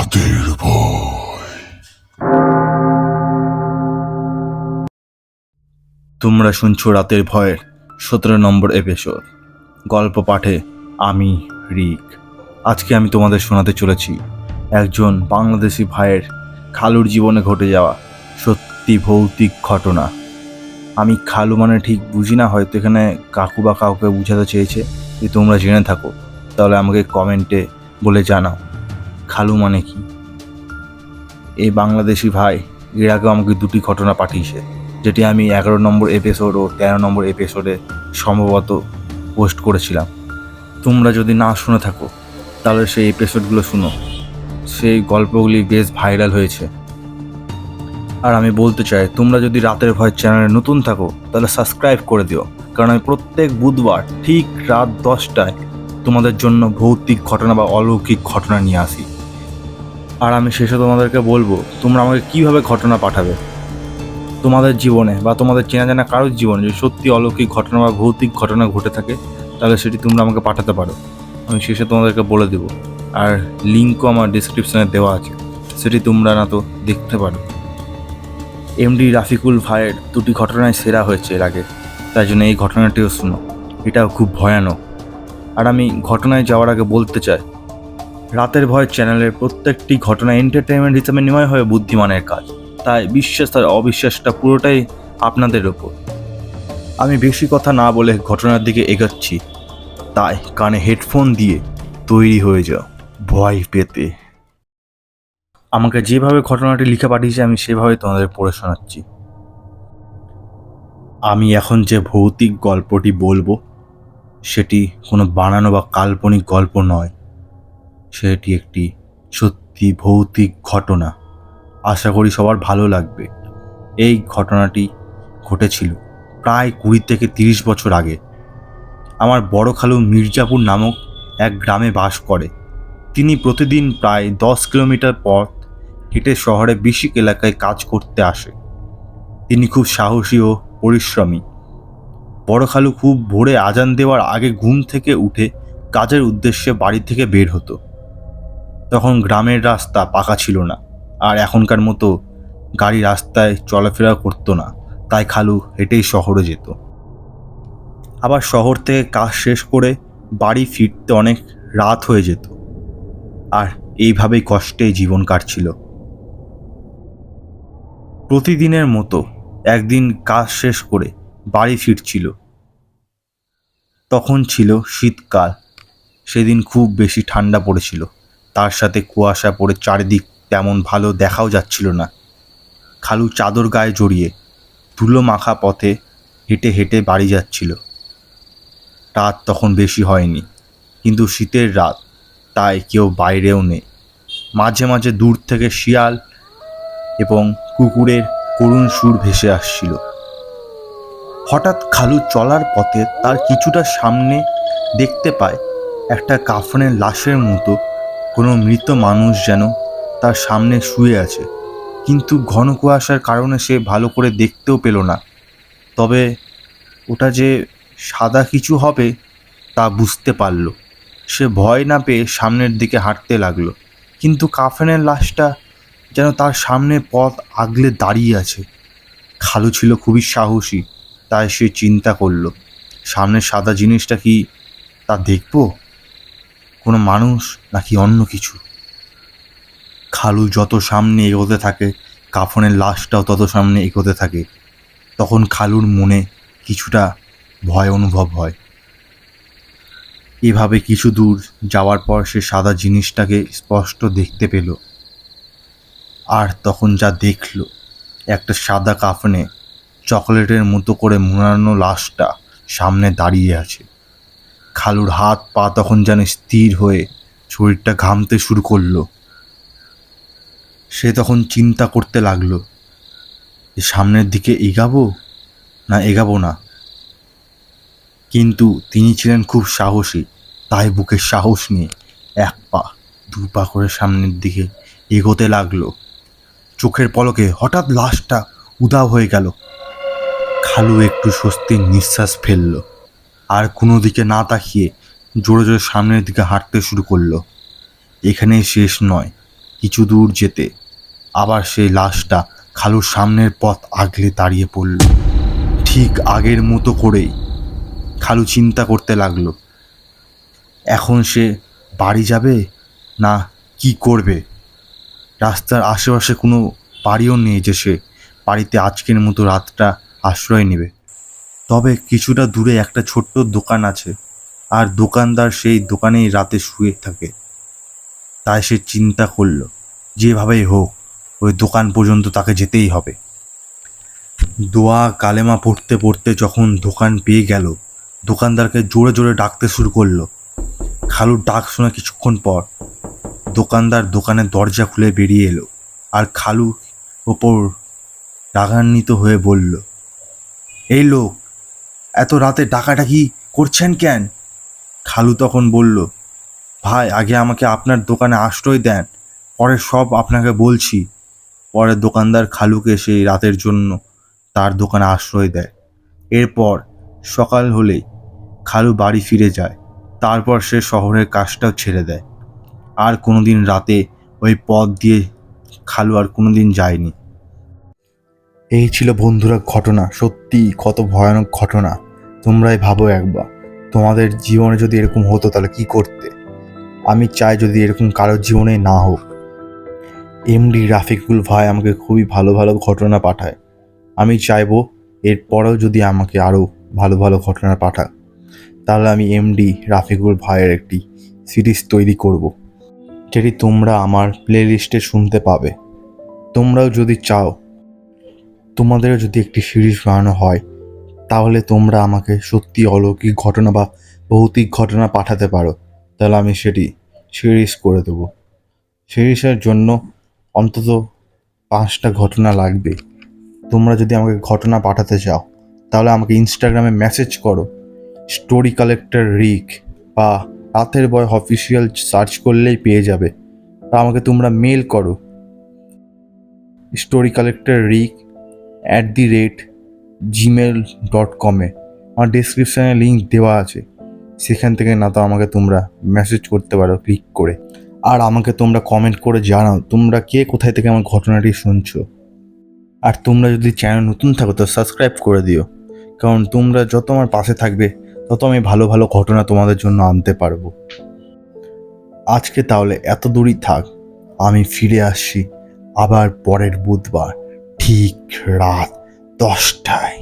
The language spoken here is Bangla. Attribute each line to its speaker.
Speaker 1: রাতের ভয়।
Speaker 2: তোমরা শুনছো রাতের ভয়ের 17 নম্বর এপিসোড। গল্প পাঠে আমি রিক। আজকে আমি তোমাদের শোনাতে চলেছি একজন বাংলাদেশি ভাইয়ের খালুর জীবনে ঘটে যাওয়া সত্যি ভৌতিক ঘটনা। আমি খালু মানে ঠিক বুঝি না, হয়তো এখানে কাকু বা কাউকে বুঝাতে চেয়েছে। যদি তোমরা জেনে থাকো তাহলে আমাকে কমেন্টে বলে জানাও খালু মানে কি। এই বাংলাদেশি ভাই এর আগেও আমাকে দুটি ঘটনা পাঠিয়েছে, যেটি আমি 11 নম্বর এপিসোড ও 13 নম্বর এপিসোডে সম্ভবত পোস্ট করেছিলাম। তোমরা যদি না শুনে থাকো তাহলে সেই এপিসোডগুলো শুনো, সেই গল্পগুলি বেশ ভাইরাল হয়েছে। আর আমি বলতে চাই, তোমরা যদি রাতের ভয় চ্যানেলে নতুন থাকো তাহলে সাবস্ক্রাইব করে দিও, কারণ আমি প্রত্যেক বুধবার ঠিক রাত 10টায় তোমাদের জন্য ভৌতিক ঘটনা বা অলৌকিক ঘটনা নিয়ে আসি। আর আমি শেষে তোমাদেরকে বলবো তোমরা আমাকে কীভাবে ঘটনা পাঠাবে। তোমাদের জীবনে বা তোমাদের চেনা জানা কারোর জীবনে যদি সত্যি অলৌকিক ঘটনা বা ভৌতিক ঘটনা ঘটে থাকে তাহলে সেটি তোমরা আমাকে পাঠাতে পারো, আমি শেষে তোমাদেরকে বলে দেবো। আর লিঙ্কও আমার ডিসক্রিপশানে দেওয়া আছে, সেটি তোমরা না তো দেখতে পারো। এমডি রাফিকুল ভাইয়ের দুটি ঘটনায় সেরা হয়েছে এর আগে, তাই জন্য এই ঘটনাটিও শুনো, এটাও খুব ভয়ানক। আর আমি ঘটনায় যাওয়ার আগে বলতে চাই, রাতের ভয় চ্যানেলের প্রত্যেকটি ঘটনা এন্টারটেনমেন্ট হিসেবে নেওয়াই হয় বুদ্ধিমানের কাজ, তাই বিশ্বাস আর অবিশ্বাসটা পুরোটাই আপনাদের ওপর। আমি বেশি কথা না বলে ঘটনার দিকে এগোচ্ছি, তাই কানে হেডফোন দিয়ে তৈরি হয়ে যাও ভয় পেতে। আমাকে যেভাবে ঘটনাটি লিখে পাঠিয়েছে আমি সেভাবে তোমাদের পড়ে শোনাচ্ছি। আমি এখন যে ভৌতিক গল্পটি বলবো সেটি কোনো বানানো বা কাল্পনিক গল্প নয়, সেটি একটি সত্যি ভৌতিক ঘটনা। আশা করি সবার ভালো লাগবে। এই ঘটনাটি ঘটেছিল প্রায় 20 থেকে 30 বছর আগে। আমার বড় খালু মির্জাপুর নামক এক গ্রামে বাস করে। তিনি প্রতিদিন প্রায় 10 কিলোমিটার পথ হেঁটে শহরে বেশি এলাকায় কাজ করতে আসে। তিনি খুব সাহসী ও পরিশ্রমী। বড় খালু খুব ভোরে আজান দেওয়ার আগে ঘুম থেকে উঠে কাজের উদ্দেশ্যে বাড়ি থেকে বের হতো। তখন গ্রামের রাস্তা পাকা ছিল না, আর এখনকার মতো গাড়ি রাস্তায় চলাফেরা করতো না, তাই খালু হেঁটেই শহরে যেত। আবার শহর থেকে কাজ শেষ করে বাড়ি ফিরতে অনেক রাত হয়ে যেত, আর এইভাবেই কষ্টেই জীবন কাটছিল। প্রতিদিনের মতো একদিন কাজ শেষ করে বাড়ি ফিরছিল। তখন ছিল শীতকাল। সেদিন খুব বেশি ঠান্ডা পড়েছিল, তার সাথে কুয়াশা পড়ে চারিদিক তেমন ভালো দেখাও যাচ্ছিল না। খালু চাদর গায়ে জড়িয়ে ধুলো মাখা পথে হেঁটে হেঁটে বাড়ি যাচ্ছিল। রাত তখন বেশি হয়নি, কিন্তু শীতের রাত, তাই কেউ বাইরেও নেই। মাঝে মাঝে দূর থেকে শিয়াল এবং কুকুরের করুণ সুর ভেসে আসছিল। হঠাৎ খালু চলার পথে তার কিছুটা সামনে দেখতে পায় একটা কাফনের লাশের মতো কোনো মৃত মানুষ যেন তার সামনে শুয়ে আছে, কিন্তু ঘন কুয়াশার কারণে সে ভালো করে দেখতেও পেল না। তবে ওটা যে সাদা কিছু হবে তা বুঝতে পারল। সে ভয় না পেয়ে সামনের দিকে হাঁটতে লাগলো, কিন্তু কাফনের লাশটা যেন তার সামনে পথ আগলে দাঁড়িয়ে আছে। খালু ছিল খুবই সাহসী, তাই সে চিন্তা করলো, সামনের সাদা জিনিসটা কি তা দেখবো, কোনো মানুষ নাকি অন্য কিছু। খালু যত সামনে এগোতে থাকে কাফনের লাশটাও তত সামনে এগোতে থাকে। তখন খালুর মনে কিছুটা ভয় অনুভব হয়। এভাবে কিছু দূর যাওয়ার পর সে সাদা জিনিসটাকে স্পষ্ট দেখতে পেল। আর তখন যা দেখল, একটা সাদা কাফনে চকলেটের মতো করে মোড়ানো লাশটা সামনে দাঁড়িয়ে আছে। খালুর হাত পা তখন যেন স্থির হয়ে শরীরটা ঘামতে শুরু করলো। সে তখন চিন্তা করতে লাগলো, সামনের দিকে এগাবো না। কিন্তু তিনি ছিলেন খুব সাহসী, তাই বুকের সাহস নিয়ে 1 পা 2 পা করে সামনের দিকে এগোতে লাগলো। চোখের পলকে হঠাৎ লাশটা উধাও হয়ে গেল। খালু একটু স্বস্তির নিঃশ্বাস ফেলল, আর কোনো দিকে না তাকিয়ে জোরে জোরে সামনের দিকে হাঁটতে শুরু করলো। এখানেই শেষ নয়, কিছু দূর যেতে আবার সেই লাশটা খালুর সামনের পথ আগলে দাঁড়িয়ে পড়ল। ঠিক আগের মতো করেই খালু চিন্তা করতে লাগলো, এখন সে বাড়ি যাবে না কি করবে। রাস্তার আশেপাশে কোনো বাড়িও নেই যে সে বাড়িতে আজকের মতো রাতটা আশ্রয় নেবে। তবে কিছুটা দূরে একটা ছোট্ট দোকান আছে, আর দোকানদার সেই দোকানেই রাতে শুয়ে থাকে। তাই সে চিন্তা করলো, যেভাবেই হোক ওই দোকান পর্যন্ত তাকে যেতেই হবে। দোয়া কালেমা পড়তে পড়তে যখন দোকান পেয়ে গেল, দোকানদারকে জোরে জোরে ডাকতে শুরু করলো। খালুর ডাক শোনা কিছুক্ষণ পর দোকানদার দোকানের দরজা খুলে বেরিয়ে এলো, আর খালু ওপর রাগান্বিত হয়ে বলল, এই লোক, এত রাতে ডাকাডাকি করছেন কেন? খালু তখন বলল, ভাই, আগে আমাকে আপনার দোকানে আশ্রয় দেন, পরে সব আপনাকে বলছি। পরে দোকানদার খালুকে সেই রাতের জন্য তার দোকানে আশ্রয় দেয়। এরপর সকাল হলেই খালু বাড়ি ফিরে যায়। তারপর সে শহরের কাজটাও ছেড়ে দেয়। আর কোনোদিন রাতে ওই পথ দিয়ে খালু আর কোনোদিন যায়নি। এই ছিল বন্ধুরা ঘটনা। সত্যি কত ভয়ানক ঘটনা। তোমরাই ভাবো একবার, তোমাদের জীবনে যদি এরকম হতো তাহলে কি করতে। আমি চাই যদি এরকম কারোর জীবনে না হোক। এমডি রাফিকুল ভাই আমাকে খুবই ভালো ভালো ঘটনা পাঠায়। আমি চাইবো এরপরেও যদি আমাকে আরও ভালো ভালো ঘটনা পাঠায়, তাহলে আমি এমডি রাফিকুল ভাইয়ের একটি সিরিজ তৈরি করব, যেটি তোমরা আমার প্লে লিস্টে শুনতে পাবে। তোমরাও যদি চাও তোমাদেরও যদি একটি সিরিজ বানানো হয়, তাহলে তোমরা আমাকে সত্যি অলৌকিক ঘটনা বা ভৌতিক ঘটনা পাঠাতে পারো, তাহলে আমি সেটি সিরিজ করে দেবো। সিরিজের জন্য অন্তত 5টা ঘটনা লাগবে। তোমরা যদি আমাকে ঘটনা পাঠাতে চাও, তাহলে আমাকে ইনস্টাগ্রামে মেসেজ করো, স্টোরি কালেক্টর রিক বা রাতের বয় অফিসিয়াল সার্চ করলেই পেয়ে যাবে। বা আমাকে তোমরা মেল করো, স্টোরি কালেক্টর রিক @gmail.com-এ। আমার ডিসক্রিপশানে লিঙ্ক দেওয়া আছে, সেখান থেকে না তো আমাকে তোমরা মেসেজ করতে পারো ক্লিক করে। আর আমাকে তোমরা কমেন্ট করে জানাও তোমরা কে কোথায় থেকে আমার ঘটনাটি শুনছো। আর তোমরা যদি চ্যানেল নতুন থাকো তো সাবস্ক্রাইব করে দিও, কারণ তোমরা যত আমার পাশে থাকবে তত আমি ভালো ভালো ঘটনা তোমাদের জন্য আনতে পারবো। আজকে তাহলে এত দূরই থাক, আমি ফিরে আসছি আবার পরের বুধবার ঠিক রাত 10টায়।